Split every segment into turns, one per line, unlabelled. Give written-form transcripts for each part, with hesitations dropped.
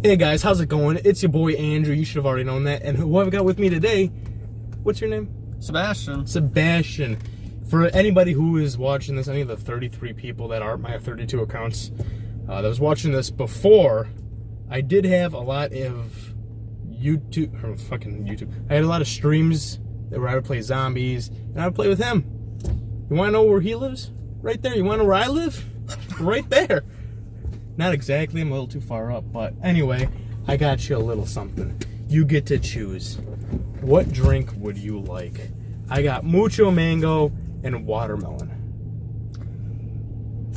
Hey guys, how's it going? It's your boy Andrew. You should have already known that. And who I've got with me today, what's your name?
Sebastian.
Sebastian. For anybody who is watching this, any of the 33 people that aren't my 32 accounts that was watching this before, I did have a lot of YouTube. I had a lot of streams where I would play zombies, and I would play with him. You want to know where he lives? Right there. You want to know where I live? Right there. Not exactly, I'm a little too far up, but anyway, I got you a little something. You get to choose. What drink would you like? I got mucho mango and watermelon.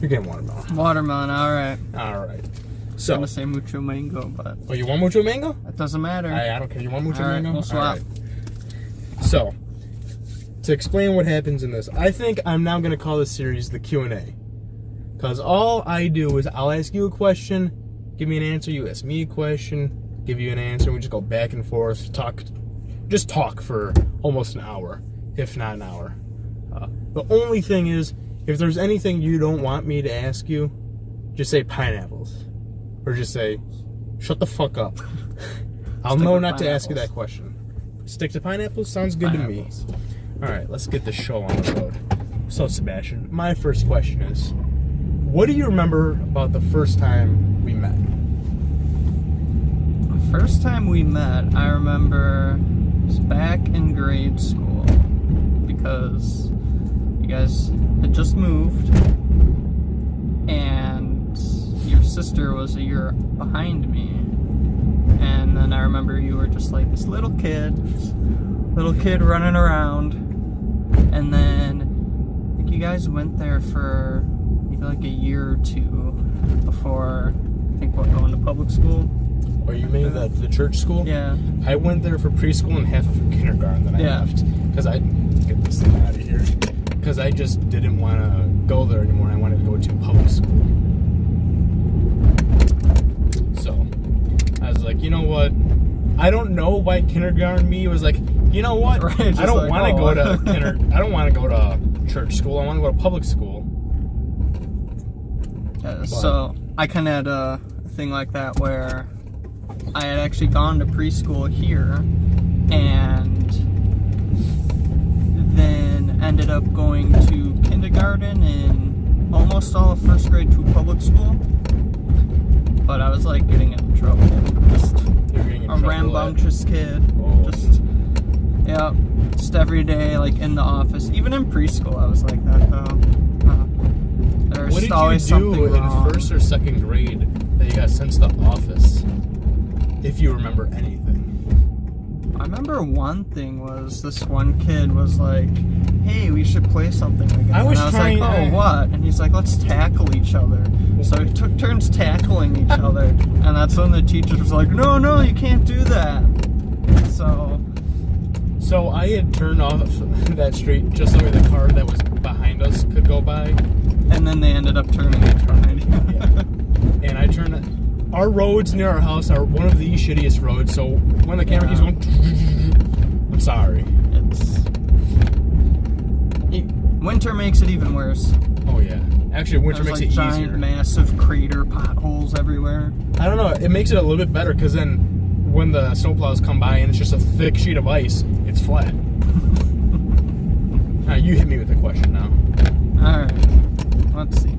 You're getting watermelon.
Watermelon, alright.
Alright.
So, I'm
So,
gonna say mucho mango, but
oh, you want mucho mango?
it doesn't matter.
I don't care. You want mucho
Alright,
mango?
we'll swap.
Alright. So, to explain what happens in this, I think I'm now going to call this series the Q&A. Because all I do is I'll ask you a question, give me an answer, you ask me a question, give you an answer, we just go back and forth, just talk for almost an hour, if not an hour. The only thing is, if there's anything you don't want me to ask you, just say pineapples. Or just say, shut the fuck up. I'll know not to ask you that question. Stick to pineapples? Sounds good to me. Alright, let's get the show on the road. So, Sebastian, my first question is, what do you remember about the first time we met?
The first time we met, I remember it was back in grade school because you guys had just moved and your sister was a year behind me. And then I remember you were just like this little kid running around. And then I think you guys went there for maybe like a year or two before, I think, going to public school.
Or you mean the church school?
Yeah.
I went there for preschool and half of kindergarten, then I left. Because get this thing out of here. Because I just didn't want to go there anymore. I wanted to go to public school. So, I was like, you know what? I don't know why kindergarten me was like, you know what?
Right,
I don't
like,
want to go to I don't want to go to church school. I want to go to public school.
So I kind of had a thing like that where I had actually gone to preschool here and then ended up going to kindergarten and almost all of first grade to public school. But I was like getting in trouble. Just a rambunctious kid.
Oh.
Just every day, like in the office. Even in preschool, I was like that though. There's
What did
always
you do
something wrong.
in first or second grade that you got sent to the office? If you remember anything.
I remember one thing was this one kid was like, hey, we should play something again.
I was
like, oh, what? And he's like, let's tackle each other. So he took turns tackling each other. And that's when the teacher was like, no, you can't do that. So
I had turned off that street just so the car that was behind us could go by.
And then they ended up turning it right.
Yeah. And I turned it. Our roads near our house are one of the shittiest roads, so when the camera keeps going, I'm sorry.
Winter makes it even worse.
Oh yeah. Actually, winter makes it
giant,
easier.
Massive crater potholes everywhere.
I don't know. It makes it a little bit better because then when the snowplows come by and it's just a thick sheet of ice, it's flat. Alright, you hit me with a question now.
Alright. Let's see.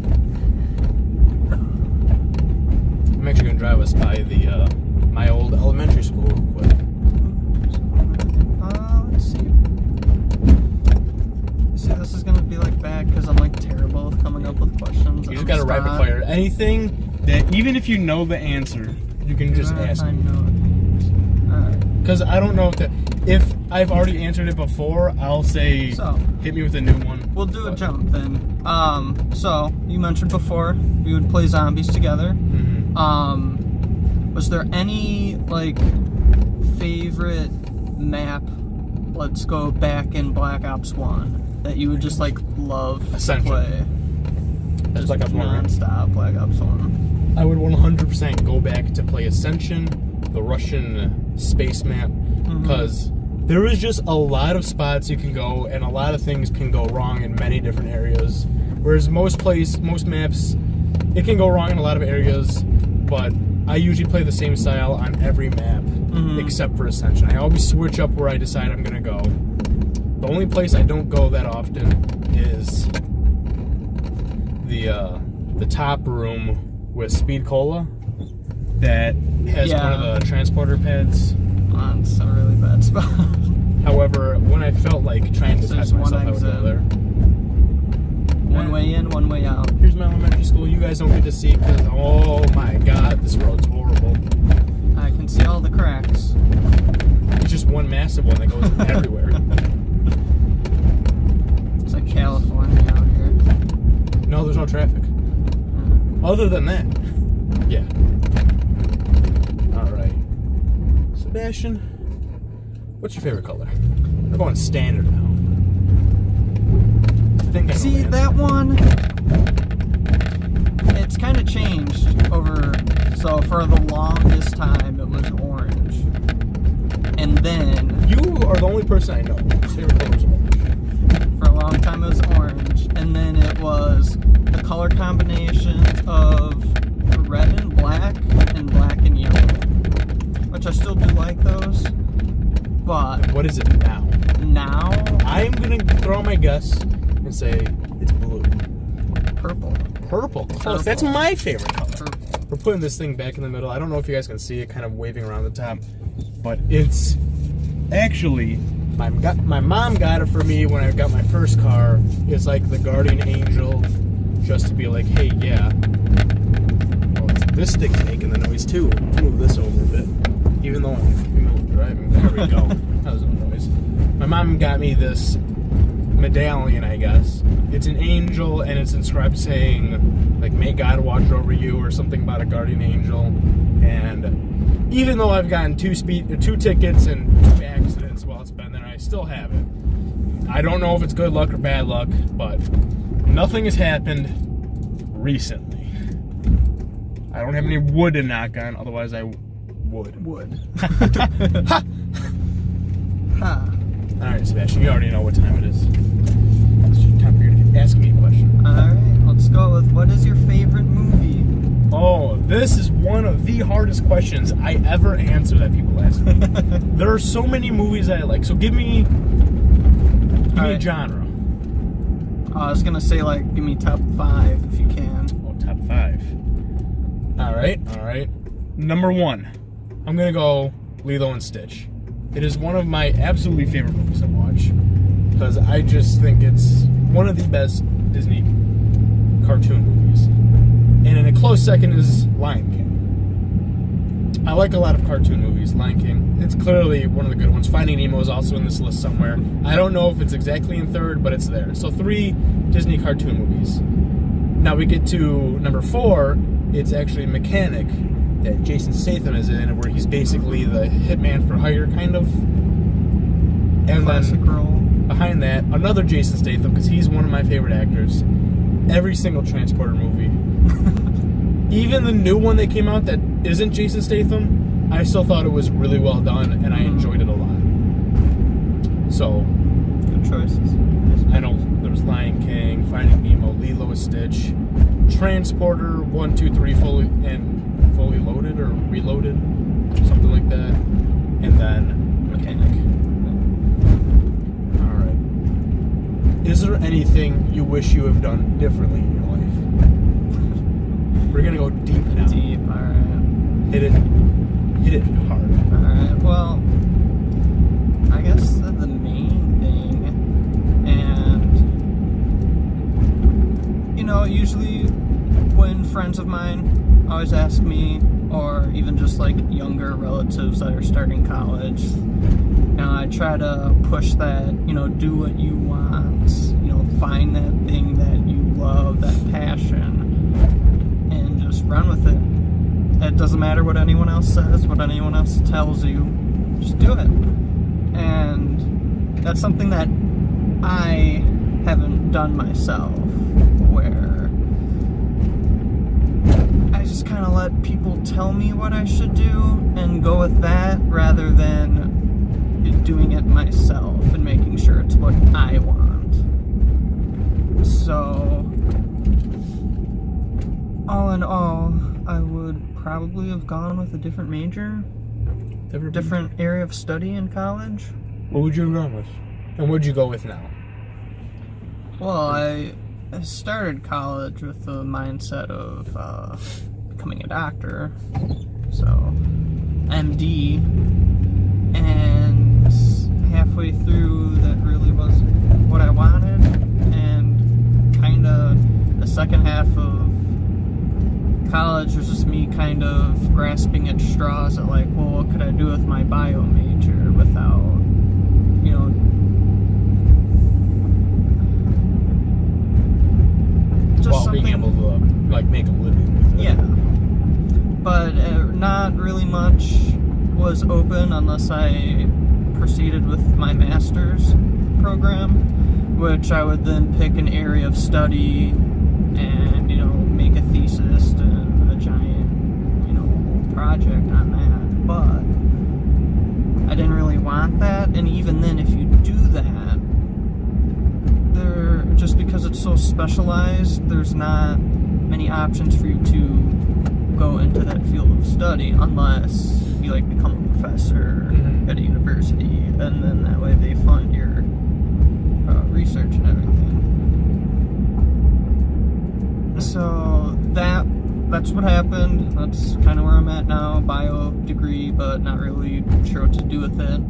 I'm actually going to drive us by the my old elementary school real quick.
Let's see. See, this is going to be like bad because I'm like terrible with coming up with questions.
You just got to rapid fire. Anything that, even if you know the answer, you can just ask me.
Alright.
Because I don't know if I've already answered it before, I'll say, hit me with a new one.
We'll do a jump then. So, you mentioned before we would play zombies together.
Mm-hmm.
Was there any, like, favorite map, let's go back in Black Ops 1, that you would just, like, love to play?
That's Black Ops 1,
non-stop Black Ops 1.
I would 100% go back to play Ascension, the Russian space map, because there is just a lot of spots you can go, and a lot of things can go wrong in many different areas. Whereas most maps, it can go wrong in a lot of areas, but I usually play the same style on every map, except for Ascension. I always switch up where I decide I'm gonna go. The only place I don't go that often is the top room with Speed Cola that has one of the transporter pads.
It's a really bad spot.
However, when I felt like trying to test myself, I would go there.
One way in, one way out.
Here's my elementary school. You guys don't get to see because, oh my god, this road's horrible.
I can see all the cracks.
It's just one massive one that goes everywhere.
It's like California out here.
No, there's no traffic. Other than that, yeah. Alright. Sebastian, what's your favorite color? We're going standard now.
See, that one, it's kind of changed over, so for the longest time it was orange. And then...
You are the only person I know whose favorite color is orange.
For a long time it was orange, and then it was the color combinations of red and black and yellow. Which I still do like those, but...
What is it now?
Now?
I'm going to throw my guess and say it's blue.
Purple.
Purple. Close. That's my favorite color.
Purple.
We're putting this thing back in the middle. I don't know if you guys can see it kind of waving around the top, but it's actually my mom got it for me when I got my first car. It's like the guardian angel, just to be like, hey, yeah. Oh, this thing's making the noise too. Let's move this over a bit. Even though I'm female driving. There we go. That was no noise. My mom got me this medallion, I guess. It's an angel, and it's inscribed saying, like, may God watch over you, or something about a guardian angel. And even though I've gotten two tickets and 2 accidents while it's been there, I still have it. I don't know if it's good luck or bad luck, but nothing has happened recently. I don't have any wood to knock on, otherwise I would.
Ha! Ha!
Alright, Sebastian, you already know what time it is. It's time for you to ask me a question.
Alright, let's go with, what is your favorite movie?
Oh, this is one of the hardest questions I ever answer that people ask me. There are so many movies that I like, so give me a genre.
I was gonna say, like, give me top 5 if you can.
Oh, top 5. Alright. Number 1, I'm gonna go Lilo and Stitch. It is one of my absolutely favorite movies to watch because I just think it's one of the best Disney cartoon movies. And in a close second is Lion King. I like a lot of cartoon movies. Lion King, it's clearly one of the good ones. Finding Nemo is also in this list somewhere. I don't know if it's exactly in third, but it's there. So 3 Disney cartoon movies. Now we get to number 4. It's actually Mechanic that Jason Statham is in, where he's basically the hitman for hire, kind of. And
classic role.
Behind that, another Jason Statham, because he's one of my favorite actors. Every single Transporter movie. Even the new one that came out that isn't Jason Statham, I still thought it was really well done, and I enjoyed it a lot. So,
good choices.
I know there's Lion King, Finding Nemo, Lilo and Stitch, Transporter 1, 2, 3, fully loaded or reloaded, something like that, and then Mechanic. Alright. Is there anything you wish you have done differently in your life? We're gonna go deep now.
Deep, alright.
Hit it hard.
Alright, well, I guess the main thing, and, you know, usually when friends of mine always ask me, or even just like younger relatives that are starting college, and I try to push that, you know, do what you want, you know, find that thing that you love, that passion, and just run with it. It doesn't matter what anyone else says, what anyone else tells you, just do it. And that's something that I haven't done myself, where I just kind of let people tell me what I should do and go with that rather than doing it myself and making sure it's what I want. So, all in all, I would probably have gone with a different major, different area of study in college.
What would you have gone with? And what'd you go with now?
Well, I started college with the mindset of becoming a doctor, so MD, and halfway through that really wasn't what I wanted, and kind of the second half of college was just me kind of grasping at straws at like, well, what could I do with my bio major without, you know, just
While
something,
being able to like make a living with it.
yeah. But not really much was open unless I proceeded with my master's program, which I would then pick an area of study and, you know, make a thesis and a giant, you know, whole project on that. But I didn't really want that, and even then, if you do that, just because it's so specialized, there's not many options for you to go into that field of study unless you like become a professor at a university, and then that way they fund your research and everything. So that's what happened. That's kind of where I'm at now, bio degree, but not really sure what to do with it.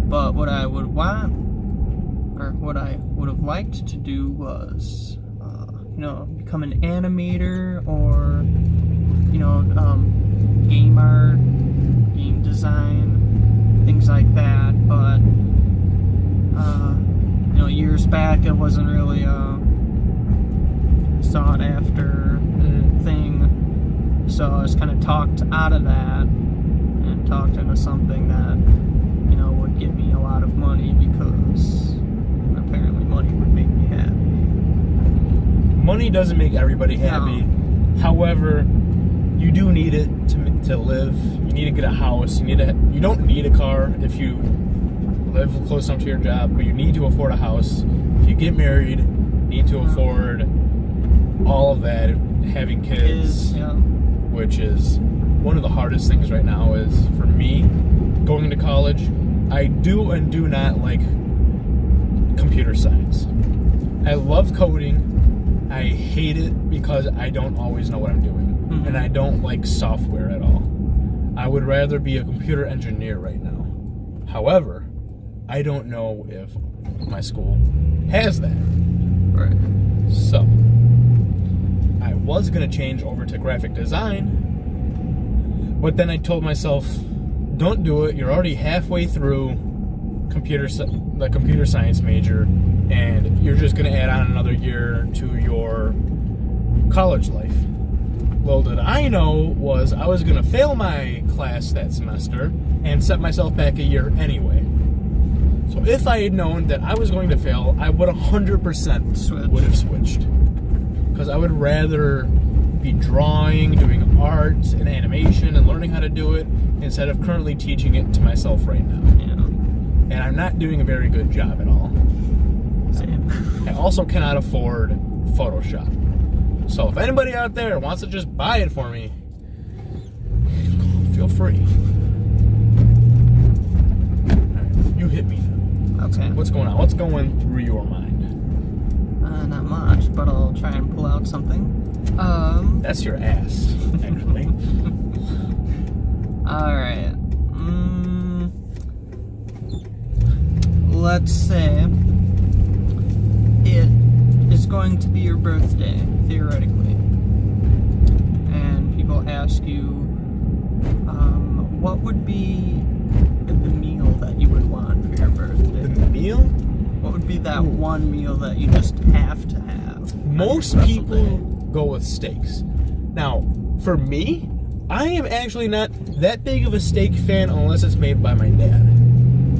But what I would want, or what I would have liked to do was, you know, become an animator or, you know, game art, game design, things like that. But, you know, years back it wasn't really a sought after thing. So I was kind of talked out of that and talked into something that, you know, would give me a lot of money, because apparently money would make me happy.
Money doesn't make everybody happy.
No.
However, you do need it to live. You need to get a house. You don't need a car if you live close enough to your job, but you need to afford a house. If you get married, you need to afford all of that. Having kids, which is one of the hardest things right now, is for me going into college. I do and do not like computer science. I love coding. I hate it because I don't always know what I'm doing, and I don't like software at all. I would rather be a computer engineer right now. However, I don't know if my school has that.
Right.
So I was going to change over to graphic design, but then I told myself, don't do it. You're already halfway through the computer science major, and you're just going to add on another year to your college life. Little did I know was I was going to fail my class that semester and set myself back a year anyway. So if I had known that I was going to fail, I would 100% would have switched. Because I would rather be drawing, doing art and animation and learning how to do it, instead of currently teaching it to myself right now.
Yeah.
And I'm not doing a very good job at all.
Same.
I also cannot afford Photoshop. So if anybody out there wants to just buy it for me, feel free. Alright, you hit me.
Okay.
What's going on? What's going through your mind?
Not much, but I'll try and pull out something.
That's your ass, actually.
Alright. Let's say it is going to be your birthday, theoretically. And people ask you, what would be the meal that you would want for your birthday?
The meal?
What would be that one meal that you just have to have?
Most people go with steaks. Now, for me, I am actually not that big of a steak fan unless it's made by my dad.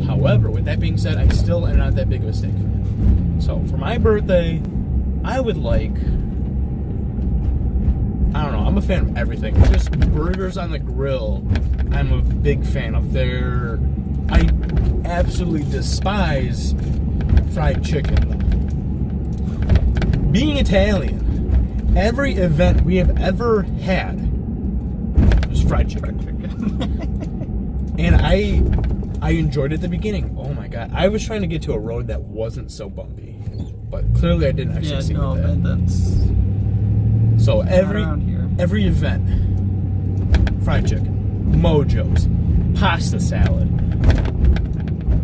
However, with that being said, I still am not that big of a steak fan. So, for my birthday, I would like, I don't know, I'm a fan of everything. Just burgers on the grill, I'm a big fan of. I absolutely despise fried chicken, though. Being Italian, every event we have ever had, there's fried chicken. And I enjoyed it at the beginning. Oh my god. I was trying to get to a road that wasn't so bumpy. But clearly I didn't actually see
no,
that.
That's
So
around here.
every event, fried chicken, Mojo's, pasta salad.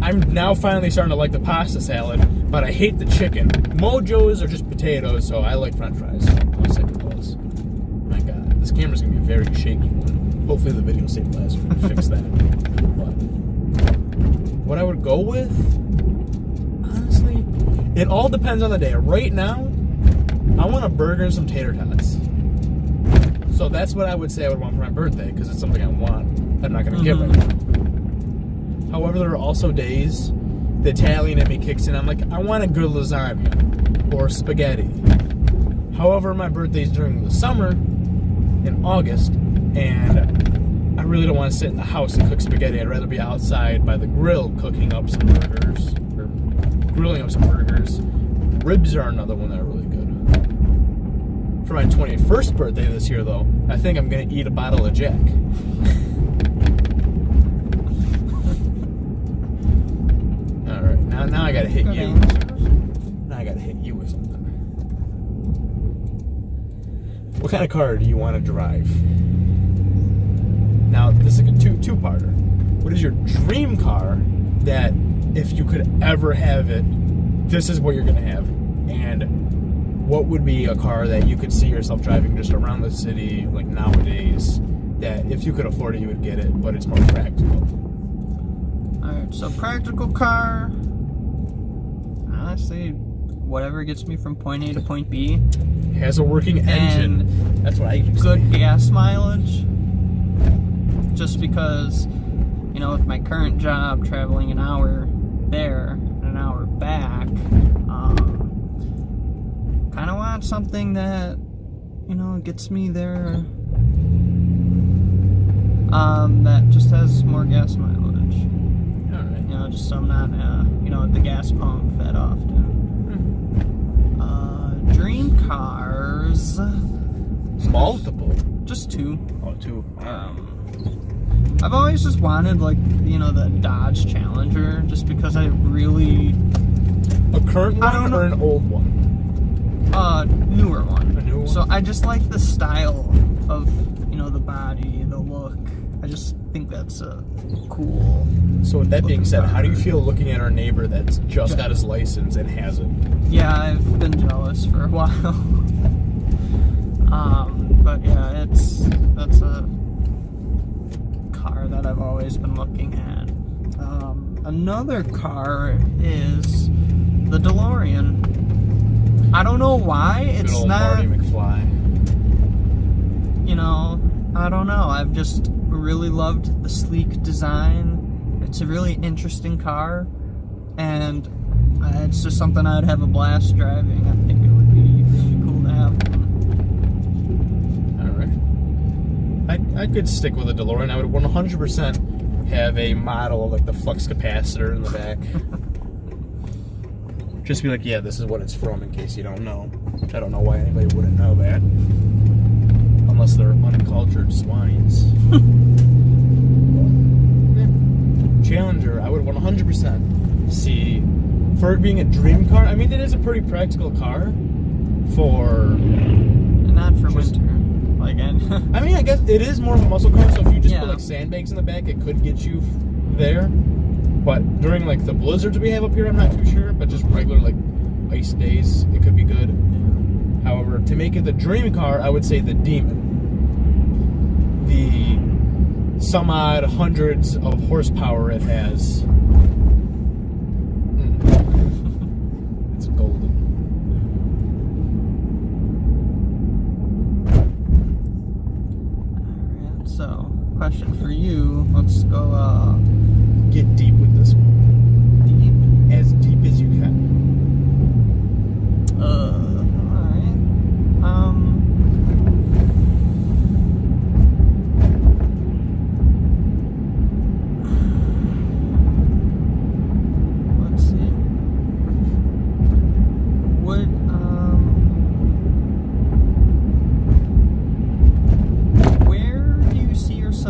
I'm now finally starting to like the pasta salad, but I hate the chicken. Mojo's are just potatoes, so I like french fries. I'll stick with those. My god, this camera's gonna be a very shaky one. Hopefully the video stabilizer will fix that. But what I would go with, honestly, it all depends on the day. Right now, I want a burger and some tater tots. So that's what I would say I would want for my birthday, because it's something I want that I'm not going to get right now. However, there are also days the Italian in me kicks in. I'm like, I want a good lasagna or spaghetti. However, my birthday's during the summer in August, and I really don't want to sit in the house and cook spaghetti. I'd rather be outside by the grill cooking up some burgers, or grilling up some burgers. Ribs are another one that are really good. For my 21st birthday this year, though, I think I'm going to eat a bottle of Jack. Alright, now I got to hit you. Now I got to hit you with something. What kind of car do you want to drive? Now, this is like a two-parter. What is your dream car that, if you could ever have it, this is what you're going to have? And what would be a car that you could see yourself driving just around the city, like nowadays, that if you could afford it, you would get it, but it's more practical?
Alright, so practical car. Honestly, whatever gets me from point A to point B.
Has a working engine.
And
that's what I use.
Good gas mileage. Just because, you know, with my current job, traveling an hour there and an hour back, kind of want something that, you know, gets me there, that just has more gas mileage.
Alright.
You know, just so I'm not, you know, at the gas pump that often. Dream cars.
Multiple.
Just two.
Oh, two.
I've always just wanted, like, you know, the Dodge Challenger, just because I really...
A current one or an old one?
Newer one.
A newer one?
So I just like the style of, you know, the body, the look. I just think that's cool.
So with that being said, how do you feel looking at our neighbor that's just got his license and has it?
Yeah, I've been jealous for a while. But yeah, that's a car that I've always been looking at. Another car is the DeLorean. I don't know why it's
Good old
not.
Marty McFly.
You know, I don't know. I've just really loved the sleek design. It's a really interesting car, and it's just something I'd have a blast driving. I think it would be really cool to have one.
I could stick with a DeLorean. I would 100% have a model of like the flux capacitor in the back. Just be like, yeah, this is what it's from, in case you don't know. I don't know why anybody wouldn't know that. Unless they're uncultured swines. Challenger, I would 100% see, for it being a dream car. I mean, it is a pretty practical car for...
Not for winter. Like,
I mean, I guess it is more of a muscle car, so if you just put like sandbags in the back, it could get you there. But during like the blizzards we have up here, I'm not too sure. But just regular like ice days, it could be good. However, to make it the dream car, I would say the Demon. The some odd hundreds of horsepower it has. It's golden.
Alright, so question for you. Let's go
Get deep with this one.
deep.
As deep as you can.
Alright. Let's see. Would where do you see yourself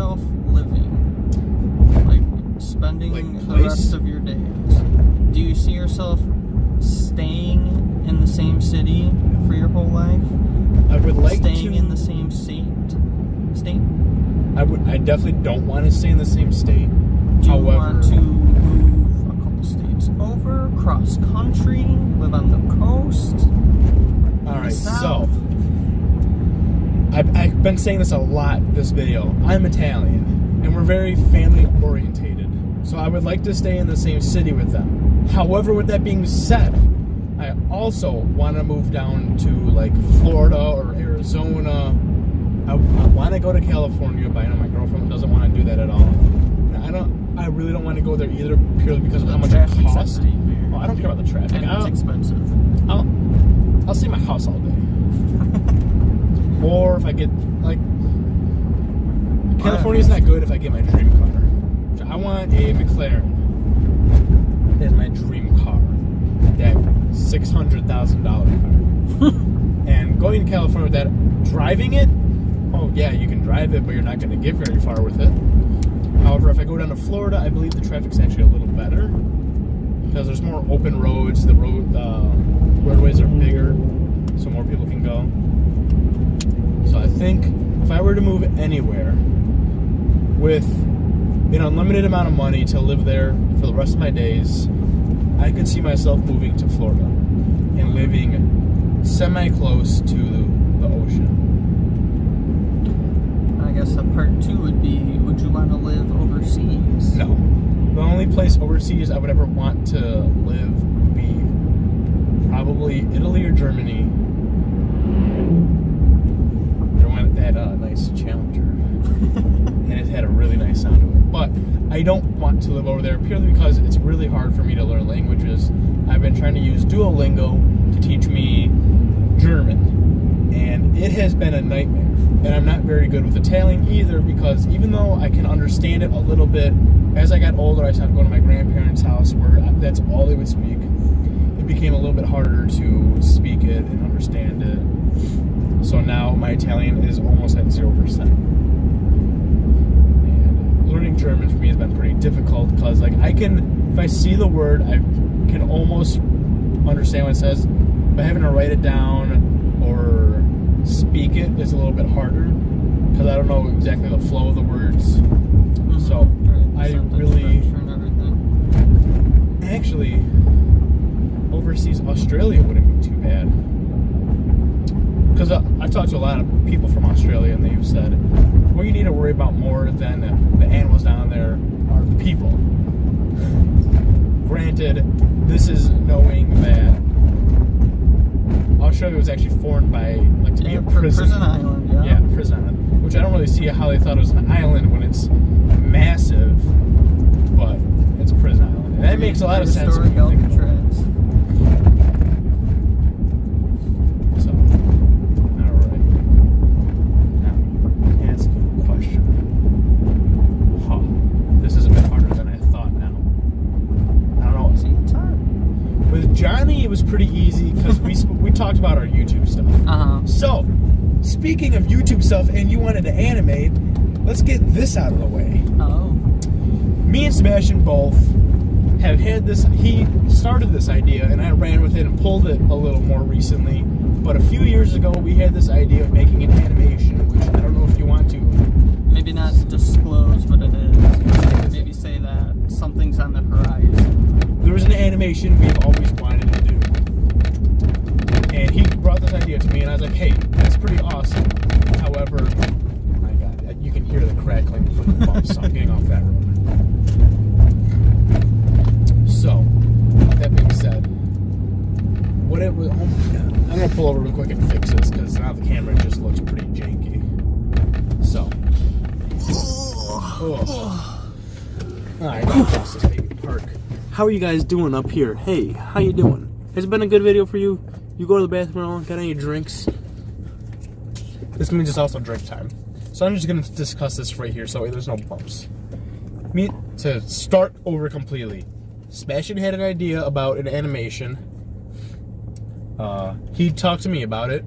yourself staying in the same city for your whole life?
I would like
staying
to...
in the same state?
I definitely don't want to stay in the same state.
Do you want to move a couple states over, cross country, live on the coast?
Alright, so I've been saying this a lot in this video. I'm Italian, and we're very family orientated. So I would like to stay in the same city with them. However, with that being said, I also want to move down to like Florida or Arizona. I want to go to California, but I know my girlfriend doesn't want to do that at all. I really don't want to go there either, purely because of how much it costs. Oh, I don't care about the traffic.
And it's expensive.
I'll stay in my house all day. Or if I get like California's not good if I get my dream car. I want a McLaren as my dream car. That $600,000 car. And going to California with that, driving it, oh yeah, you can drive it, but you're not going to get very far with it. However, if I go down to Florida, I believe the traffic's actually a little better because there's more open roads. The roadways are bigger, so more people can go. So I think if I were to move anywhere with an unlimited amount of money to live there for the rest of my days, I could see myself moving to Florida and living semi-close to the ocean.
I guess part 2 would be, would you want to live overseas?
No. The only place overseas I would ever want to live would be probably Italy or Germany. They had a nice Challenger. And it had a really nice sound to it. But I don't want to live over there purely because it's really hard for me to learn languages. I've been trying to use Duolingo to teach me German. And it has been a nightmare. And I'm not very good with Italian either because even though I can understand it a little bit, as I got older I stopped going to my grandparents' house where that's all they would speak. It became a little bit harder to speak it and understand it. So now my Italian is almost at 0%. And learning German for me has been pretty difficult because like if I see the word, I can almost understand what it says, but having to write it down or speak it is a little bit harder because I don't know exactly the flow of the words. Mm-hmm. So I really actually overseas Australia wouldn't be too bad because I've talked to a lot of people from Australia and they've said what you need to worry about more than the animals down there are the people. Granted, this is knowing that Australia was actually formed by like to be a prison
island.
Yeah, prison island. Which I don't really see how they thought it was an island when it's massive, but it's a prison island, and that makes a lot of sense. So, all right. Now, ask you a question. This is a bit harder than I thought. Now, I don't know.
See, it's hard.
With Johnny, it was pretty easy because we talked about our YouTube stuff. So, speaking of YouTube stuff, and you wanted to animate, let's get this out of the way.
Oh.
Me and Sebastian both have had this. He started this idea, and I ran with it and pulled it a little more recently. But a few years ago, we had this idea of making an animation, which I don't know if you want to.
Maybe not disclose what it is. Maybe say that something's on the horizon.
There was an animation we've always wanted to do. And he brought this idea to me, and I was like, hey, that's pretty awesome. However, my God, you can hear the crackling from the bumps, so I'm getting off that road. So, that being said, what it was, oh my God, I'm going to pull over real quick and fix this, because now the camera just looks pretty janky. So. Alright, across this baby park. How are you guys doing up here? Hey, how you doing? Has it been a good video for you? You go to the bathroom, got any drinks? This means it's also drink time. So I'm just going to discuss this right here so there's no bumps. To start over completely, Sebastian had an idea about an animation. He talked to me about it.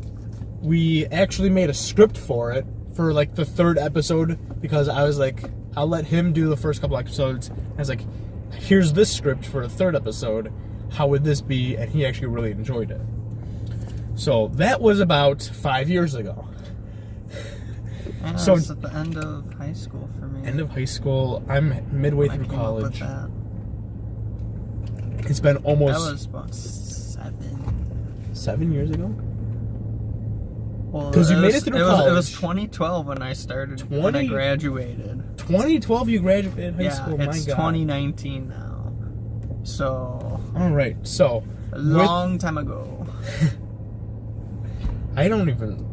We actually made a script for it for like the 3rd episode because I was like, I'll let him do the first couple episodes. I was like, here's this script for a 3rd episode. how would this be? And he actually really enjoyed it. So that was about 5 years ago.
Yeah,
So
it's at the end of high school for me.
end of high school, I'm midway
When I
through
came up with
college.
that.
It's been
That
almost
was about
7 years ago.
Well,
'Cause you made it through
It was
college.
2012 when I started. When I graduated.
2012, you graduated high school.
Yeah,
My
it's
God.
2019 now. So
All right, so
a long time ago.
I don't even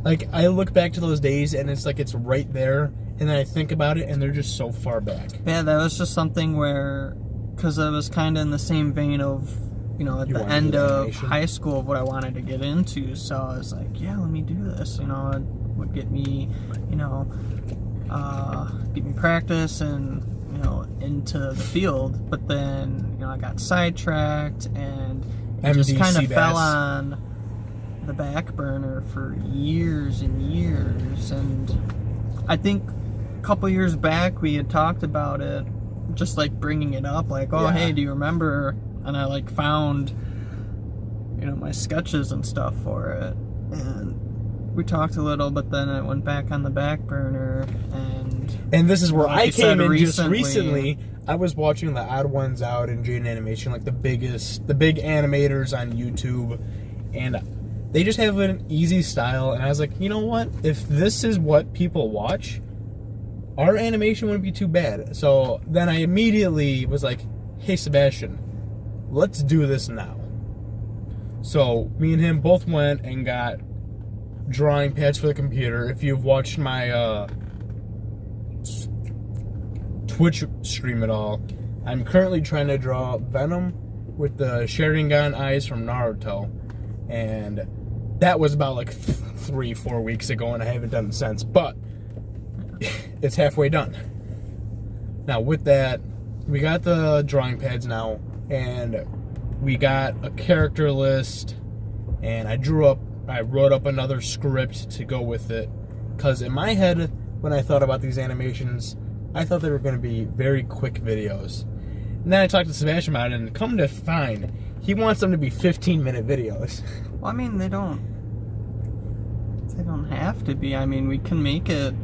like. I look back to those days, and it's like it's right there, and then I think about it, and they're just so far back.
Yeah, that was just something where, because I was kind of in the same vein of, at
You
the
wanted
end
to do
of
animation?
high school of what I wanted to get into. So I was like, yeah, let me do this. It would get me, get me practice and, into the field. But then, I got sidetracked and it just kind of fell on the back burner for years and years. And I think a couple years back we had talked about it, just like bringing it up, like, oh,
Yeah.
hey, do you remember? And I like found, my sketches and stuff for it, and we talked a little, but then it went back on the back burner.
And this is where
like
I
you said,
came in just recently. I was watching the Odd Ones Out and Jane Animation, like the big animators on YouTube, and they just have an easy style. And I was like, you know what? If this is what people watch, our animation wouldn't be too bad. So then I immediately was like, hey, Sebastian, let's do this now. So me and him both went and got drawing pads for the computer. If you've watched my Twitch stream at all, I'm currently trying to draw Venom with the Sharingan eyes from Naruto. And that was about like 3-4 weeks ago, and I haven't done it since. But it's halfway done. Now with that, we got the drawing pads now, and we got a character list, and I wrote up another script to go with it, because in my head, when I thought about these animations, I thought they were going to be very quick videos. And then I talked to Sebastian about it, and come to find, he wants them to be 15-minute videos.
Well, I mean, they don't have to be. I mean, we can make it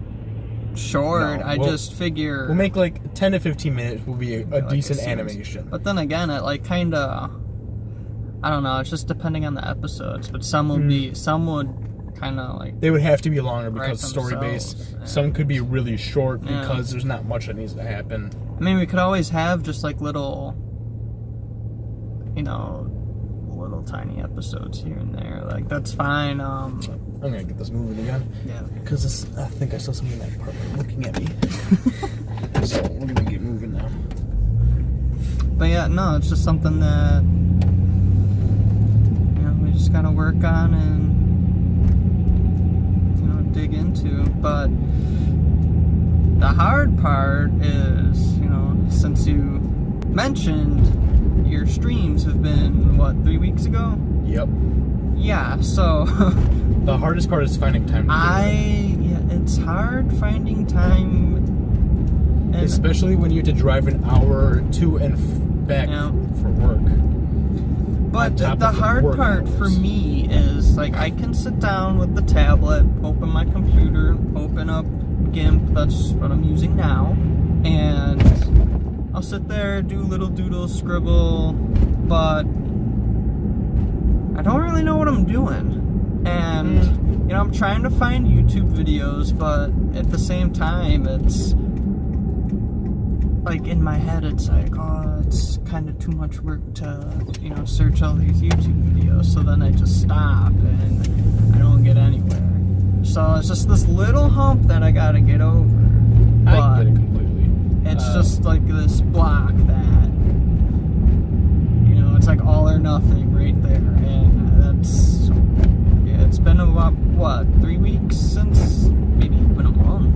short.
No,
I just figure
we'll make like 10 to 15 minutes will be a
like
decent
series.
animation.
But then again, it like kind of, I don't know. It's just depending on the episodes. But some would kind of like,
They would have to be longer
write
because story based.
themselves,
Some could be really short
Yeah.
because there's not much that needs to happen.
I mean, we could always have just like little tiny episodes here and there. Like, that's fine.
I'm gonna get this moving again.
Yeah.
Because I think I saw somebody in that apartment looking at me. So we're gonna get moving now.
But yeah, no, it's just something that we just gotta work on and dig into. But the hard part is, since you mentioned your streams have been, what, 3 weeks ago?
Yep.
Yeah, so
The hardest part is finding time.
it's hard finding time. And
Especially when you have to drive an hour to and back
Yeah.
for work.
But
on top
the
of
hard
work
part for
hours.
me is, like, I can sit down with the tablet, open my computer, open up GIMP, that's what I'm using now, and I'll sit there, do little doodles, scribble, but I don't really know what I'm doing. And, I'm trying to find YouTube videos, but at the same time, it's like in my head, it's like, oh, it's kind of too much work to, search all these YouTube videos. So then I just stop and I don't get anywhere. So it's just this little hump that I gotta get over.
I
But
get it completely.
it's just like this block that, it's like all or nothing right there. And that's, it's been about, what, 3 weeks since, maybe even a month.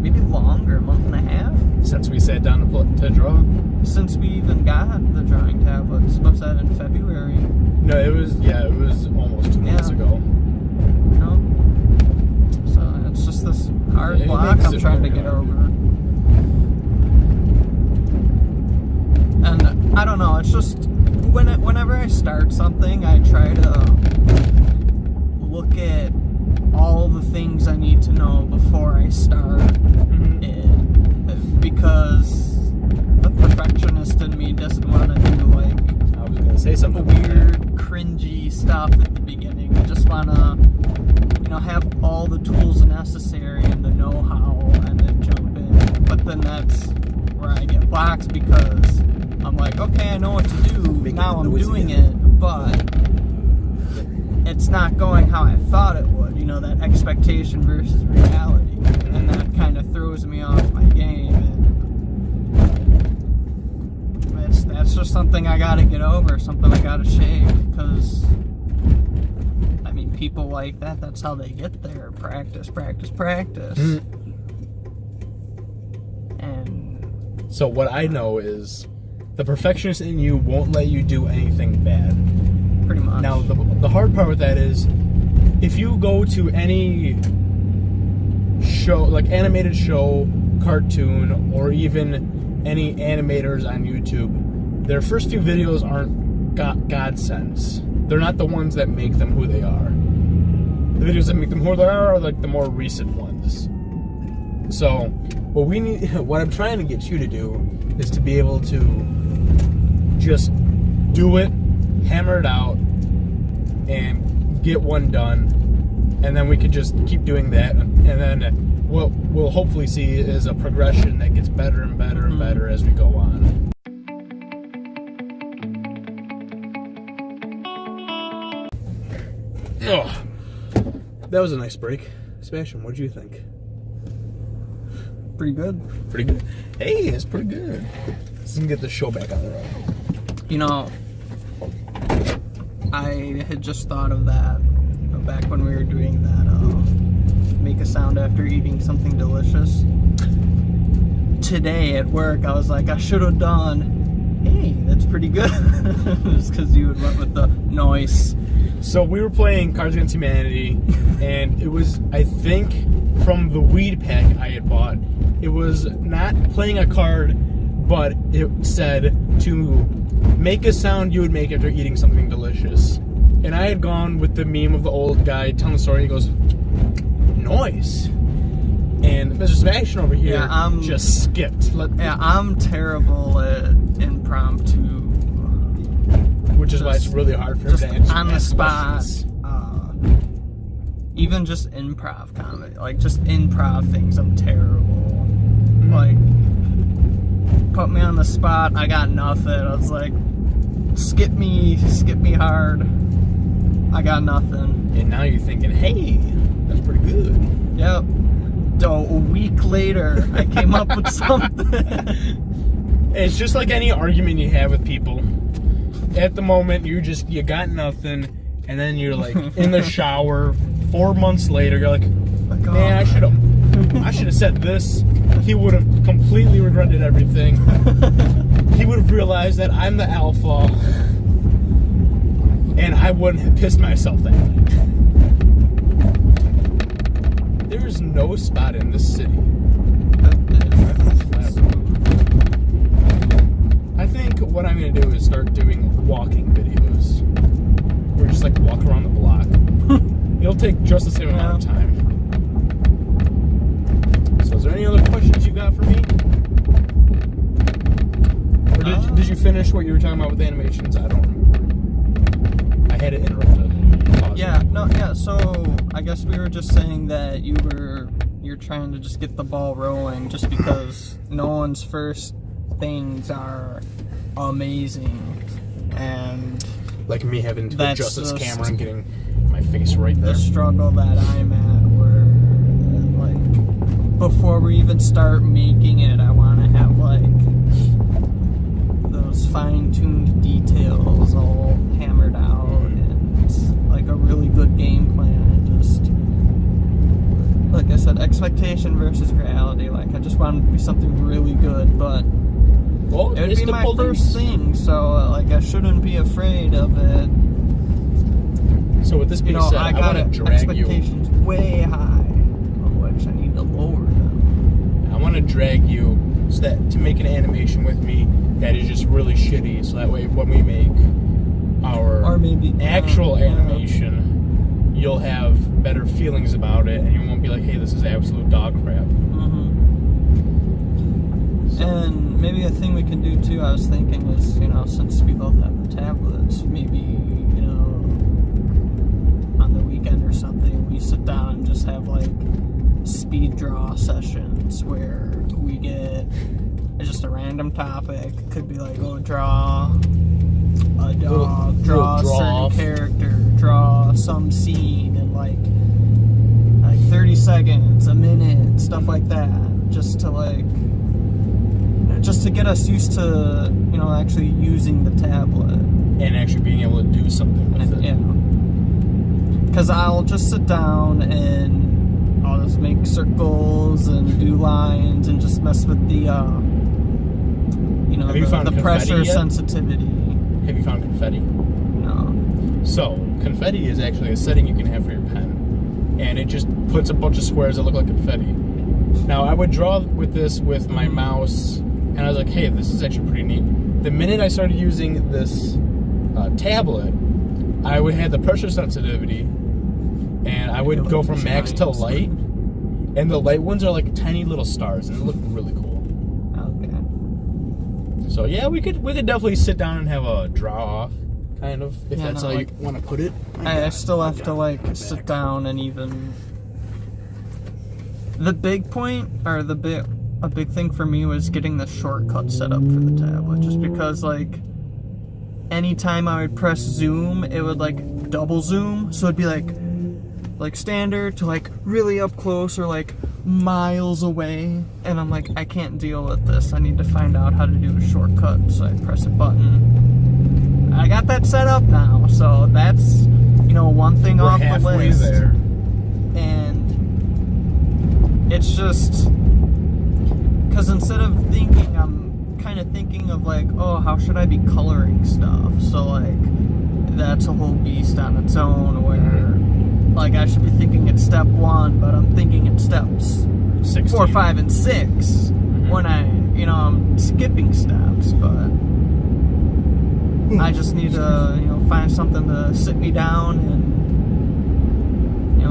Maybe longer, a month and a half?
Since we sat down to draw.
Since we even got the drawing tablets. Was that in February?
No, it was almost 2 months ago.
So it's just this hard
It
block
makes
I'm
it
trying to
very
get
hard.
over. And I don't know. It's just whenever I start something, I try to look at all the things I need to know before I start it, because the perfectionist in me doesn't want to do like
I was gonna say something
weird, cringy stuff at the beginning. I just want to, have all the tools necessary and the know-how, and then jump in. But then that's where I get blocked, because I'm like, okay, I know what to do. Now I'm doing it, but it's not going how I thought it would. That expectation versus reality, and that kind of throws me off my game. And that's just something I got to get over, something I got to shave, because people like that, that's how they get there. Practice. And
so what I know is the perfectionist in you won't let you do anything bad.
Pretty much.
Now, the hard part with that is, if you go to any show, like animated show, cartoon, or even any animators on YouTube, their first few videos aren't godsends. They're not the ones that make them who they are. The videos that make them who they are like the more recent ones. So, what I'm trying to get you to do is to be able to just do it, hammer it out, and get one done, and then we can just keep doing that, and then what we'll hopefully see is a progression that gets better and better and better as we go on. Oh, that was a nice break. Sebastian, what did you think?
Pretty good.
Pretty good. Hey, it's pretty good. Let's get the show back on the road.
I had just thought of that back when we were doing that make a sound after eating something delicious. Today at work, I was like, I should have done, hey, that's pretty good. Just because you had went with the noise.
So we were playing Cards Against Humanity, and it was, I think, from the weed pack I had bought. It was not playing a card, but it said to make a sound you would make after eating something delicious. And I had gone with the meme of the old guy telling the story. He goes, noise. And Mr. Sebastian over here just skipped.
I'm terrible at impromptu.
Which is why it's really hard for him to answer
on the spot.
Questions.
Even just improv comedy, like just improv things, I'm terrible. Like, put me on the spot, I got nothing. I was like, skip me hard. I got nothing.
And now you're thinking, hey, that's pretty good.
Yep. A week later, I came up with something.
It's just like any argument you have with people. At the moment, you got nothing, and then you're like in the shower 4 months later, you're like, man, I should have said this. He would have completely regretted everything. He would have realized that I'm the alpha, and I wouldn't have pissed myself that way. There is no spot in this city. I think what I'm going to do is start doing walking videos. We're just like walk around the block. It'll take just the same amount of time. So is there any other questions you got for me? Or did you finish what you were talking about with animations? I don't remember. I had it interrupted.
So I guess we were just saying that you're trying to just get the ball rolling, just because no one's first things are amazing, and
like me having to adjust this camera and getting my face right there.
The struggle that I'm at, where like before we even start making it, I want to have like those fine-tuned details all hammered out, and like a really good game plan, and just like I said, expectation versus reality. Like, I just want it to be something really good, but it would be my first thing, so like I shouldn't be afraid of it.
So with this being said,
I got
want to drag
expectations way high, of which I need to lower them.
I want to drag you so that to make an animation with me, that is just really shitty. So that way, when we make our
or maybe
actual animation, you'll have better feelings about it, and you won't be like, "Hey, this is absolute dog crap."
And maybe a thing we can do too, I was thinking, is, since we both have the tablets, maybe, on the weekend or something, we sit down and just have like speed draw sessions where we get just a random topic. It could be like, draw a dog, draw a certain character, draw some scene in like 30 seconds, a minute, stuff like that, just to get us used to, actually using the tablet.
And actually being able to do something with it.
Yeah. Because I'll just sit down and I'll just make circles and do lines and just mess with the, the pressure
yet?
Sensitivity.
Have you found confetti?
No.
So, confetti is actually a setting you can have for your pen. And it just puts a bunch of squares that look like confetti. Now, I would draw with this with my mouse, and I was like, hey, this is actually pretty neat. The minute I started using this tablet, I would have the pressure sensitivity, and I would go from max to light, and the light ones are like tiny little stars, and they look really cool.
Okay.
So yeah, we could definitely sit down and have a draw off, kind of, if that's how you want to put it.
I still have to sit down and even. The big point, or a big thing for me was getting the shortcut set up for the tablet, just because anytime I would press zoom, it would double zoom, so it'd be like standard to really up close or miles away, and I'm I can't deal with this. I need to find out how to do a shortcut, so I press a button. I got that set up now, so that's one thing
We're
off the list.
There.
And it's just because instead of thinking, I'm kind of thinking of how should I be coloring stuff? So that's a whole beast on its own, where I should be thinking it's step 1, but I'm thinking it's steps
16.
4, 5, and 6 when I'm skipping steps. But I just need to find something to sit me down and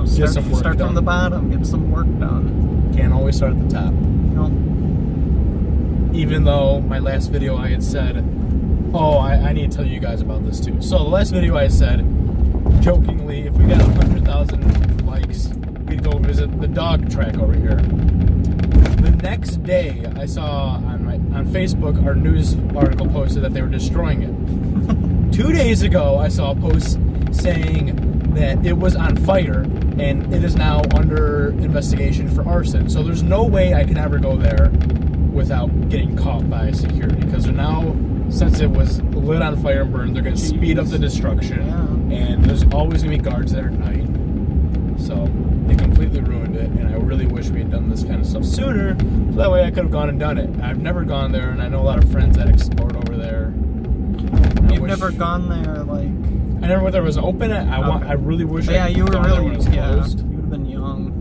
start from the bottom, get some work done.
Can't always start at the top.
Nope.
Even though my last video I had said, I need to tell you guys about this too. So the last video I said, jokingly, if we got 100,000 likes, we'd go visit the dog track over here. The next day, I saw on Facebook, our news article posted that they were destroying it. 2 days ago, I saw a post saying that it was on fire and it is now under investigation for arson. So there's no way I can ever go there without getting caught by security, because they're now, since it was lit on fire and burned, they're going to speed up the destruction.
Yeah.
And there's always going to be guards there at night. So they completely ruined it, and I really wish we had done this kind of stuff sooner, so that way I could have gone and done it. I've never gone there, and I know a lot of friends that explored over there.
You've never gone there,
I never went there. It was open. I really wish.
Yeah,
I
you were
gone there when it was closed.
You would have been young,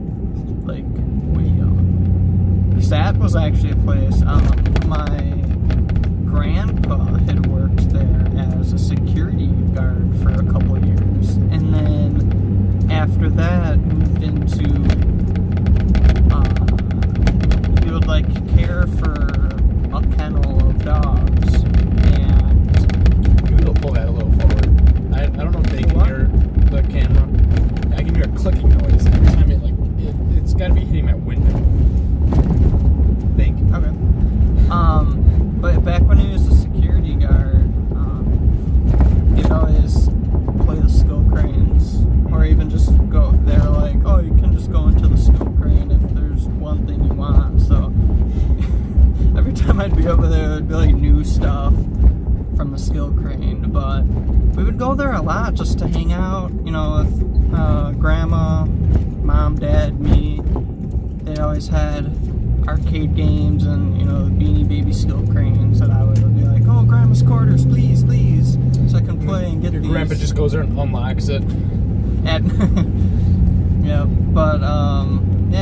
way young. That was actually a place. My grandpa had worked there as a security guard for a couple of years, and then after that moved into he would care for a kennel of dogs. And
maybe we'll pull that a little forward. I don't know if they can hear the camera. I can hear a clicking noise every time it's got to be hitting my window. I think.
Okay. But back when he was a security guard, he'd always play the skill cranes, or even just go. They're you can just go into the skill crane if there's one thing you want. So every time I'd be over there, there'd be new stuff from the skill crane. But we would go there a lot just to hang out, with grandma, mom, dad, me. They always had arcade games and, the Beanie Baby skill cranes that I would be oh, grandma's quarters, please, so I can play and get
Your
these.
grandpa just goes there and unlocks it.
Yeah, but,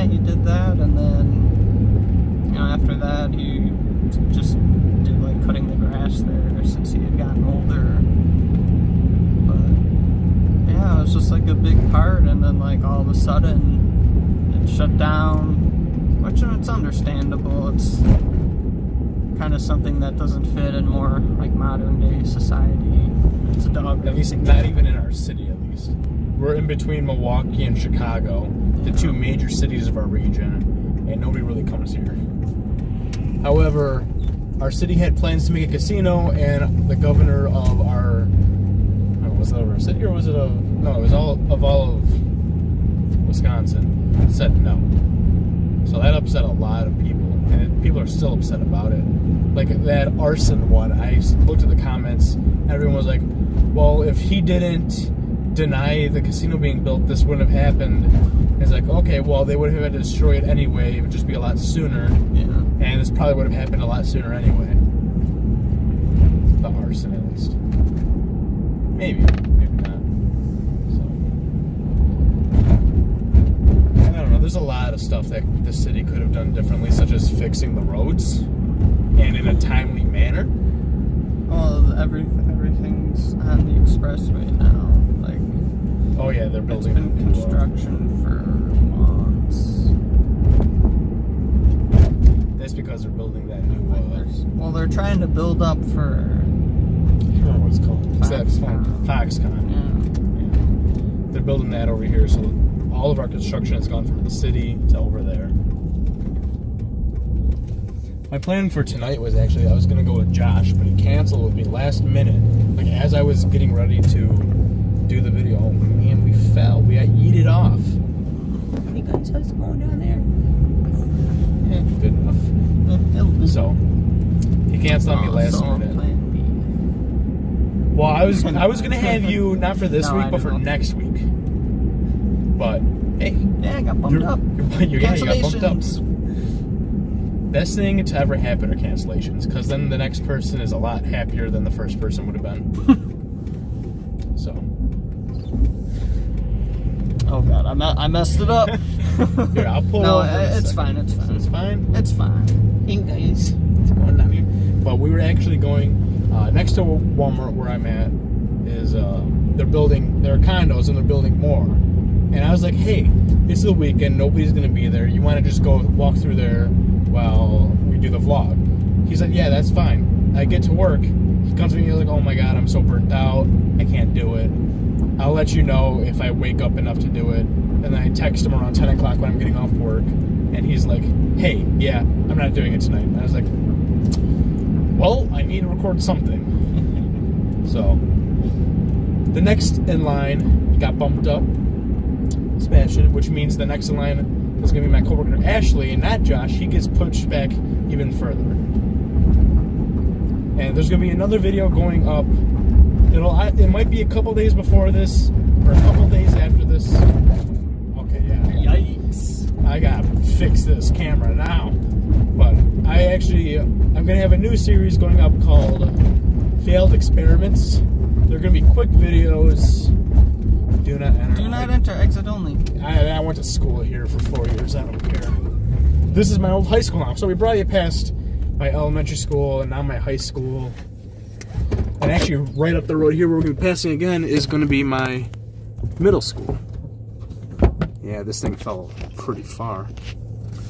he did that, and then, after that, he just did like cutting the grass there since he had gotten older. But yeah, it was just like a big part, and then like all of a sudden it shut down, which it's understandable. It's kind of something that doesn't fit in more like modern day society. It's a dog.
At least not even in our city, at least. We're in between Milwaukee and Chicago, the two major cities of our region, and nobody really comes here. However, our city had plans to make a casino, and the governor of our, was it of our city or was it of, no, it was all of Wisconsin, said no. So that upset a lot of people, and people are still upset about it. Like that arson one, I looked at the comments, and everyone was like, well, if he didn't deny the casino being built, this wouldn't have happened. It's like, okay, well, they would have had to destroy it anyway. It would just be a lot sooner.
Yeah.
And this probably would have happened a lot sooner anyway. The arson, at least. Maybe. Maybe not. So. I don't know. There's a lot of stuff that the city could have done differently, such as fixing the roads and in a timely manner.
Well, everything's on the expressway now. Like,
oh yeah, they're building.
It's been construction for months.
That's because they're building that new.
Well, they're trying to build up for.
I can't remember what it's called. It's that
Foxconn.
Foxconn. Yeah. They're building that over here, so all of our construction has gone from the city to over there. My plan for tonight was actually I was going to go with Josh, but he canceled with me last minute. Like as I was getting ready to do the video, oh man, we fell. We got yeeted off.
Hey guys, how's it going down there?
Yeah, good enough. So he canceled on me last minute.
Plan B.
Well, I was gonna have you not for this
No,
week,
I
but for
know.
next week. But hey,
Yeah, I got bumped up.
You got bumped up.
Cancellations.
Best thing to ever happen are cancellations, because then the next person is a lot happier than the first person would have been. So.
Oh god, I messed it up.
Here, I'll pull
No,
over in a
it's
second.
fine. It's fine.
It's fine?
It's fine.
Hey guys, it's going down here. But we were actually going next to Walmart where I'm at is they're condos and they're building more. And I was like, hey, it's the weekend, nobody's gonna be there. You wanna just go walk through there while we do the vlog? He said, yeah, that's fine. I get to work. He comes to me and he's like, oh my god, I'm so burnt out. I can't do it. I'll let you know if I wake up enough to do it. And then I text him around 10 o'clock when I'm getting off work. And he's like, hey, yeah, I'm not doing it tonight. And I was like, well, I need to record something. So, the next in line got bumped up, Sebastian, which means the next in line is going to be my coworker Ashley, and not Josh. He gets pushed back even further. And there's going to be another video going up. It might be a couple days before this, or a couple days after this. Okay, yeah.
Yikes.
I gotta fix this camera now. But I'm gonna have a new series going up called Failed Experiments. They're gonna be quick videos. Do not enter.
Do not enter. Exit only.
I went to school here for 4 years. I don't care. This is my old high school now. So we brought you past my elementary school and now my high school. And actually, right up the road here where we're going to be passing again is going to be my middle school. Yeah, this thing fell pretty far.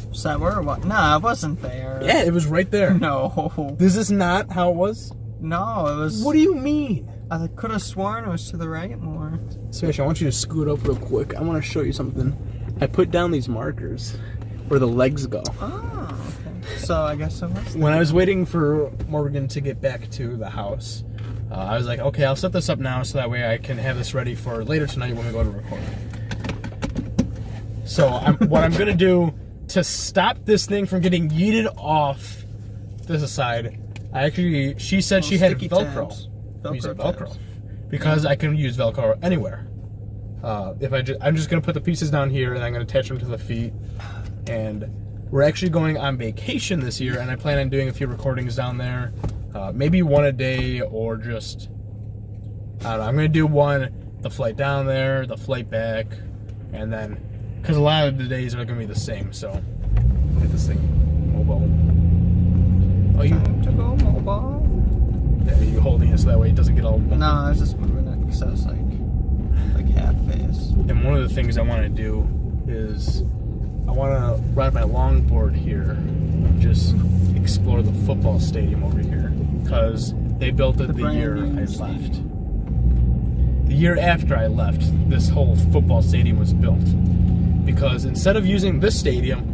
Was that where or what? Nah, it wasn't there.
Yeah, it was right there.
No.
This is not how it was?
No, it was...
What do you mean?
I could have sworn it was to the right more.
Sebastian, I want you to scoot up real quick. I want to show you something. I put down these markers where the legs go.
Oh, okay. So I guess it was...
When I was waiting for Morgan to get back to the house, I was like, okay, I'll set this up now so that way I can have this ready for later tonight when we go to record. So what I'm going to do to stop this thing from getting yeeted off this aside, she said she had Velcro. I'm using Velcro. Because I can use Velcro anywhere. I'm just going to put the pieces down here and I'm going to attach them to the feet. And we're actually going on vacation this year and I plan on doing a few recordings down there. Maybe one a day or just, I don't know, I'm going to do the flight down there, the flight back, and then, because a lot of the days are going to be the same, so, get this thing mobile. Oh, you?
Time to go mobile.
Yeah, you holding it so that way it doesn't get all...
No, I was just moving it because I was like half face.
And one of the things I want to do is I want to ride my longboard here and just explore the football stadium over here, because they built it the year I left. The year after I left, this whole football stadium was built, because instead of using this stadium,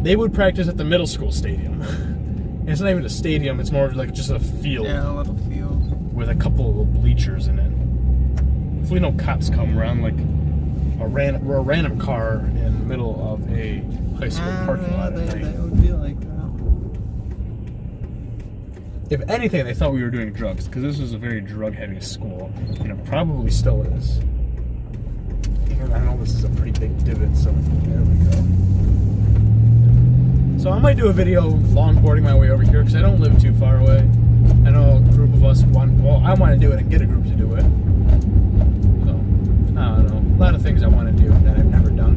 they would practice at the middle school stadium. And it's not even a stadium, it's more of like just a field.
Yeah, a little field.
With a couple of bleachers in it. Hopefully no cops come around like a random car in the middle of a high school parking lot at night.
They would be like
If anything, they thought we were doing drugs, because this was a very drug-heavy school, and it probably still is. And I know this is a pretty big divot, so there we go. So I might do a video longboarding my way over here, because I don't live too far away. I know a group of us I want to do it and get a group to do it. So, I don't know. A lot of things I want to do that I've never done,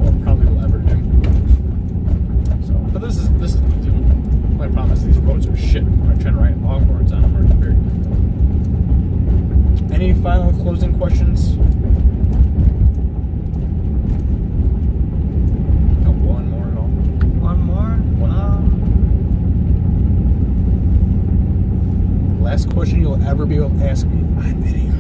or probably will ever do. So, but this is easy. My problem is these roads are shit. I'm trying to ride longboards on them are very difficult. Any final closing questions? Got one more at all.
one more.
Last question you'll ever be able to ask me on video.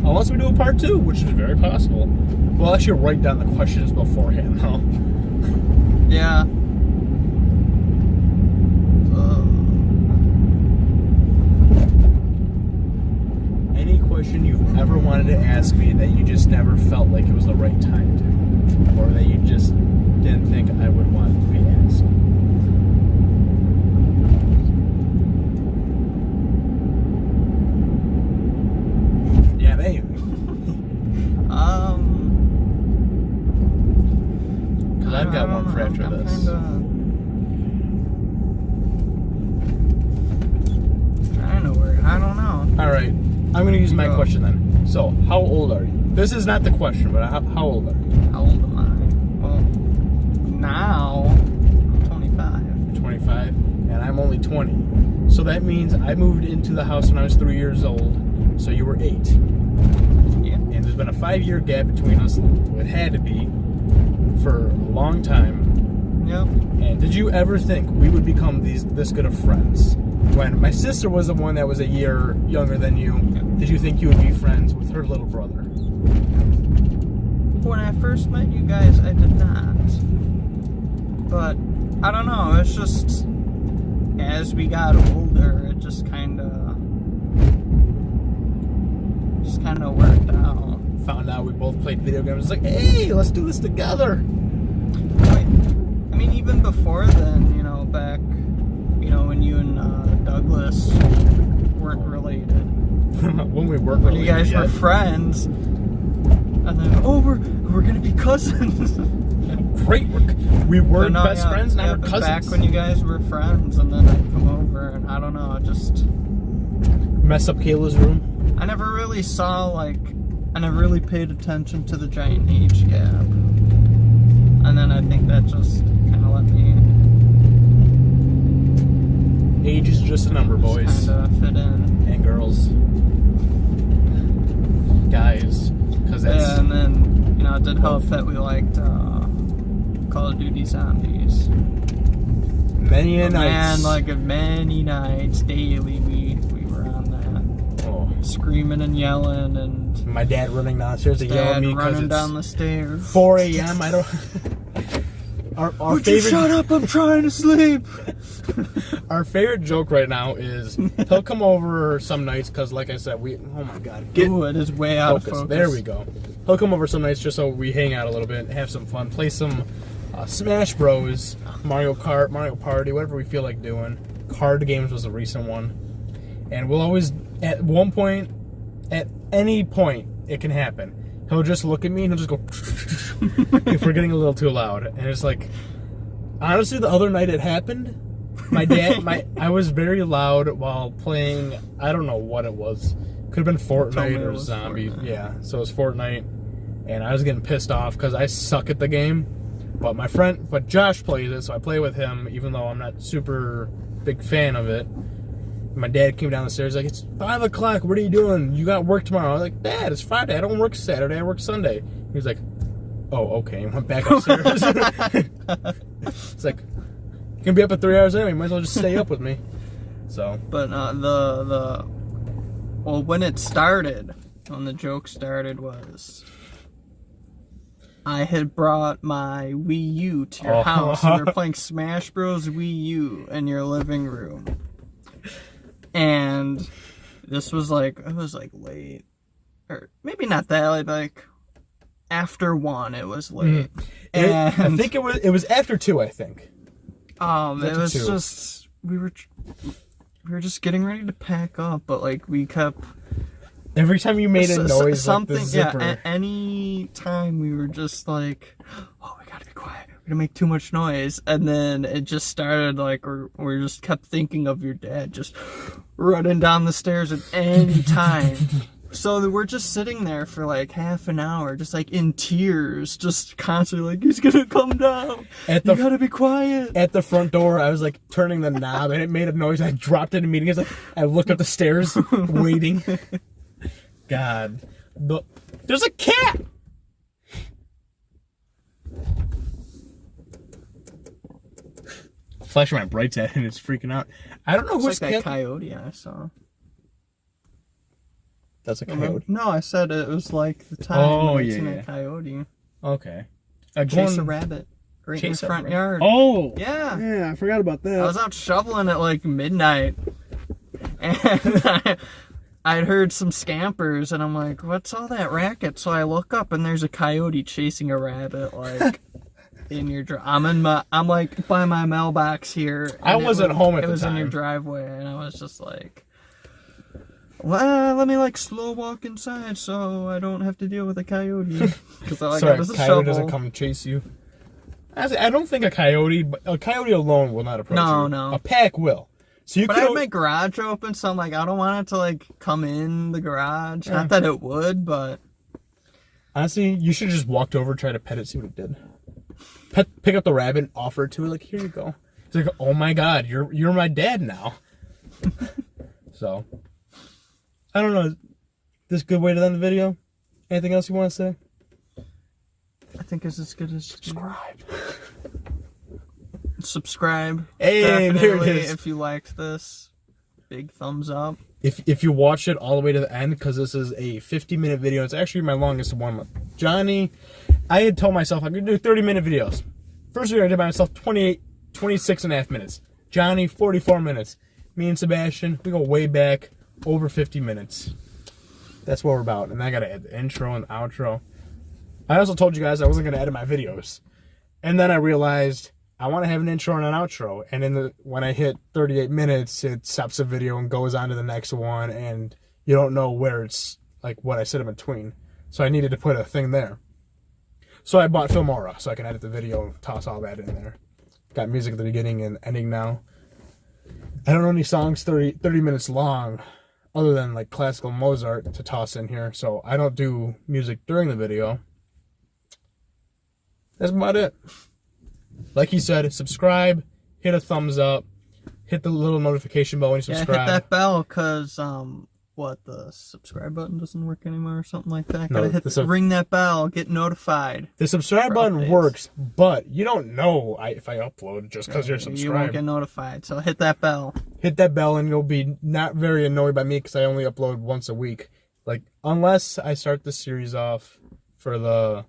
Unless we do a part 2, which is very possible. We'll actually write down the questions beforehand, though.
Yeah.
Any question you've ever wanted to ask me that you just never felt like it was the right time to, or that you just didn't think I would want to be asked. Yeah, maybe. Because I've got one for after this.
I don't know.
All right, I'm going to use my question then. So, how old are you? This is not the question, but how old are you?
How old am I? Well, now I'm 25.
25, and I'm only 20. So that means I moved into the house when I was 3 years old, so you were 8.
Yeah.
And there's been a 5-year gap between us. It had to be for a long time.
Yep.
And did you ever think we would become this good of friends? When my sister was the one that was a year younger than you, did you think you would be friends with her little brother?
When I first met you guys, I did not. But I don't know. It's just as we got older, it just kind of worked out.
Found out we both played video games. It's like, hey, let's do this together.
I mean, even before then, back, when you and Douglas weren't related.
When we weren't
When
related
you guys
yet.
were friends. And then, we're gonna be cousins.
Great, we were
But no,
best friends, now we're
but
cousins.
back when you guys were friends, and then I'd come over, and I don't know, just
Mess up Kayla's room.
I never really paid attention to the giant age gap, and then I think that just kind of let me.
Age is just a number, boys.
Kind of fit in.
And girls. Guys. Because that's...
Yeah, and then, it did help that we liked Call of Duty Zombies.
Many a
Man,
nights.
many nights, daily, we were on that.
Oh.
Screaming and yelling, and
My dad running downstairs to yell at
Dad
me because
running
it's
down the stairs.
4 a.m. I don't... Our
Would
favorite...
you shut up? I'm trying to sleep.
Our favorite joke right now is he'll come over some nights because, like I said, oh my god,
Ooh, it is way out of focus.
There we go. He'll come over some nights just so we hang out a little bit, have some fun, play some Smash Bros, Mario Kart, Mario Party, whatever we feel like doing. Card games was a recent one, and we'll always, at one point, at any point, it can happen. He'll just look at me and he'll just go if we're getting a little too loud, and it's like, honestly, the other night it happened. I was very loud while playing, I don't know what it was. Could have been Fortnite or Zombie.
Fortnite.
Yeah, so it was Fortnite. And I was getting pissed off because I suck at the game. But Josh plays it, so I play with him, even though I'm not super big fan of it. My dad came down the stairs like, it's 5 o'clock. What are you doing? You got work tomorrow. I was like, Dad, it's Friday. I don't work Saturday. I work Sunday. He was like, oh, okay. And went back upstairs. It's like, you're going to be up at 3 hours anyway. You might as well just stay up with me. So.
But well, when it started, when the joke started was, I had brought my Wii U to your house. And we were playing Smash Bros. Wii U in your living room. And this was like, it was like late, or maybe not that late, like after 1 it was late. And
I think it was after 2, I think.
It was just, we were just getting ready to pack up, but like we kept,
every time you made a noise,
something,
like the zipper.
yeah, any time we were just like, oh, we gotta be quiet, we're gonna make too much noise. And then it just started like, we just kept thinking of your dad just running down the stairs at any time. So we're just sitting there for like half an hour, just like in tears, just constantly like, he's gonna come down. You gotta be quiet.
At the front door, I was like turning the knob and it made a noise. I dropped it immediately. I looked up the stairs, waiting. God. There's a cat! Flashing my brights at it and it's freaking out. I don't know who's
like that coyote I saw.
That's a coyote?
No, I said it was like the time when I seen a coyote.
Okay.
Chase a rabbit. Right in the front yard.
Oh!
Yeah.
Yeah, I forgot about that.
I was out shoveling at like midnight. And I'd heard some scampers and I'm like, what's all that racket? So I look up and there's a coyote chasing a rabbit like in your I'm like by my mailbox here.
I wasn't home at the time. It
was in your driveway and I was just like, well, let me like slow walk inside so I don't have to deal with a coyote. Because all I got is a shovel.
Doesn't come chase you. I don't think a coyote alone will not approach you.
No.
A pack will. So you
but I had my garage open, so I'm like, I don't want it to like come in the garage. Yeah. Not that it would, but
honestly, you should have just walked over, try to pet it, see what it did. Pick up the rabbit, offer it to it, like, here you go. It's like, oh my God, you're my dad now. So, I don't know. This a good way to end the video? Anything else you want to say?
I think it's as good as subscribe.
Hey, there it is.
If you liked this, big thumbs up.
If you watch it all the way to the end, because this is a 50-minute video, it's actually my longest one. Johnny, I had told myself I could do 30-minute videos. First video I did by myself, 26 and a half minutes. Johnny, 44 minutes. Me and Sebastian, we go way back, over 50 minutes. That's what we're about. And I gotta add the intro and the outro. I also told you guys I wasn't gonna edit my videos. And then I realized I want to have an intro and an outro, and when I hit 38 minutes, it stops the video and goes on to the next one, and you don't know where it's, like, what I said in between. So I needed to put a thing there. So I bought Filmora, so I can edit the video and toss all that in there. Got music at the beginning and ending now. I don't know any songs 30 minutes long, other than, like, classical Mozart to toss in here, so I don't do music during the video. That's about it. Like he said, subscribe, hit a thumbs up, hit the little notification bell when you subscribe.
Yeah, hit that bell, because, the subscribe button doesn't work anymore or something like that?
No,
gotta ring that bell, get notified.
The subscribe button works, but you don't know if I upload just because you're subscribed.
You won't get notified, so hit that bell.
Hit that bell and you'll be not very annoyed by me because I only upload once a week. Like, unless I start this series off for the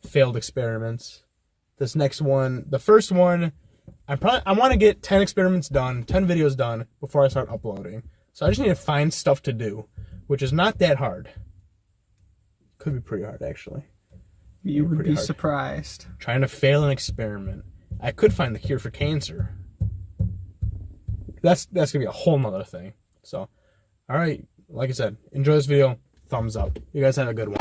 failed experiments. This next one, the first one, I want to get 10 experiments done, 10 videos done before I start uploading. So I just need to find stuff to do, which is not that hard. Could be pretty hard, actually.
You would be surprised.
Trying to fail an experiment. I could find the cure for cancer. That's going to be a whole nother thing. So, all right, like I said, enjoy this video. Thumbs up. You guys have a good one.